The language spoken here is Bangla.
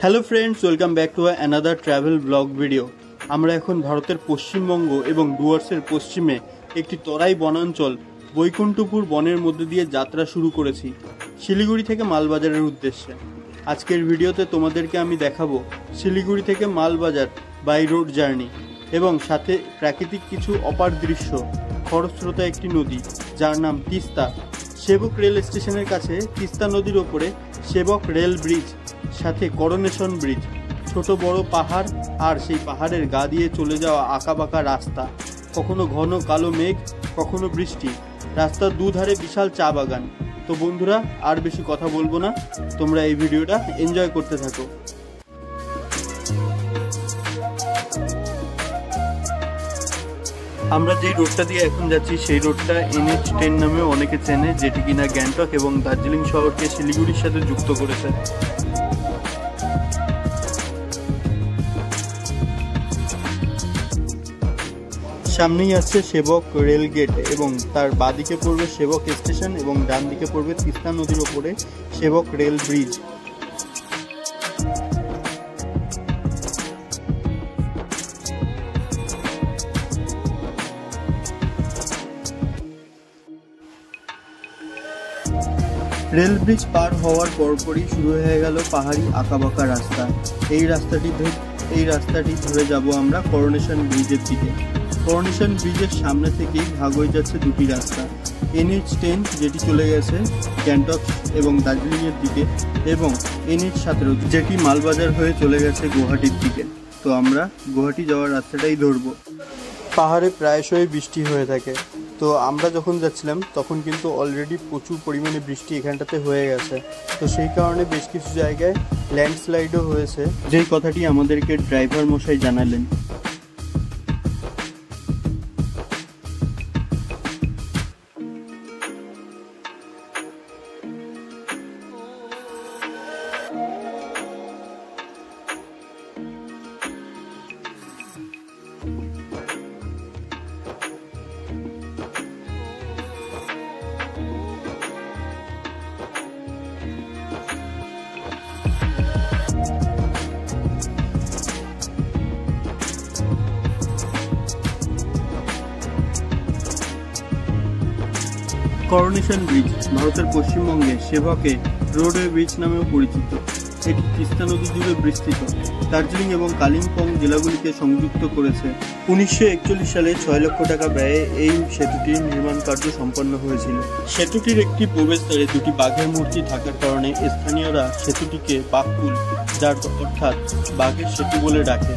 Hello friends, welcome back to another travel blog video. আমরা এখন ভারতের পশ্চিমবঙ্গ এবং ডুয়ার্সের পশ্চিমে একটি তরাই বনাঞ্চল বৈকুণ্ঠপুর বনের মধ্যে দিয়ে যাত্রা শুরু করেছি শিলিগুড়ি থেকে মালবাজারের উদ্দেশ্যে। আজকের ভিডিওতে তোমাদেরকে আমি দেখাবো শিলিগুড়ি থেকে মালবাজার বাই রোড জার্নি এবং সাথে প্রাকৃতিক কিছু অপার দৃশ্য, খরস্রোতা একটি নদী যার নাম তিস্তা, সেবক রেল স্টেশনের কাছে তিস্তা নদীর ওপরে সেবক রেল ব্রিজ, সাথে করোনেশন ব্রিজ, ছোট বড় পাহাড় আর সেই পাহাড়ের গা দিয়ে চলে যাওয়া আঁকাবাঁকা রাস্তা, কখনো ঘন কালো মেঘ, কখনো বৃষ্টি, রাস্তার দুধারে বিশাল চা বাগান। তো বন্ধুরা, আর বেশি কথা বলবো না, তোমরা এই ভিডিওটা এনজয় করতে থাকো। আমরা যেই রোডটা দিয়ে এখন যাচ্ছি সেই রোডটা NH10 নামে অনেকে চেনে, যেটি কিনা গ্যাংটক এবং দার্জিলিং শহরকে শিলিগুড়ির সাথে যুক্ত করেছে। সামনেই আছে সেবক রেল গেট এবং তার বাঁদিকে পড়বে সেবক স্টেশন এবং ডান দিকে পড়বে তিস্তা নদীর ওপরে সেবক রেল ব্রিজ। রেল ব্রিজ পার হওয়ার পরপরই শুরু হয়ে গেল পাহাড়ি আঁকাবাঁকা রাস্তা। এই রাস্তাটি ধরে যাব আমরা করোনেশন ব্রিজের দিকে। করোনেশন ব্রিজের সামনে থেকেই ভাগ হয়ে যাচ্ছে দুটি রাস্তা, NH10 যেটি চলে গেছে গ্যাংটক এবং দার্জিলিংয়ের দিকে, এবং NH17 যেটি মালবাজার হয়ে চলে গেছে গুয়াহাটির দিকে। তো আমরা গুয়াহাটি যাওয়ার রাস্তাটাই ধরবো। পাহাড়ে প্রায়শই বৃষ্টি হয়ে থাকে, তো আমরা যখন যাচ্ছিলাম তখন কিন্তু অলরেডি প্রচুর পরিমাণে বৃষ্টি এখানটাতে হয়ে গেছে। তো সেই কারণে বেশ কিছু জায়গায় ল্যান্ডস্লাইডও হয়েছে, যেই কথাটি আমাদেরকে ড্রাইভার মশাই জানালেন। করোনেশন ব্রিজ ভারতের পশ্চিমবঙ্গে সেবকে রোডওয়ে ব্রিজ নামেও পরিচিত। এটি তিস্তা নদী জুড়ে বিস্তৃত, দার্জিলিং এবং কালিম্পং জেলাগুলিকে সংযুক্ত করেছে। 1941 সালে 6 লক্ষ টাকা ব্যয়ে এই সেতুটির নির্মাণ কার্য সম্পন্ন হয়েছিল। সেতুটির একটি প্রবেশদ্বারে দুটি বাঘের মূর্তি থাকার কারণে স্থানীয়রা সেতুটিকে বাঘপুল, যার অর্থাৎ বাঘের সেতু বলে ডাকে।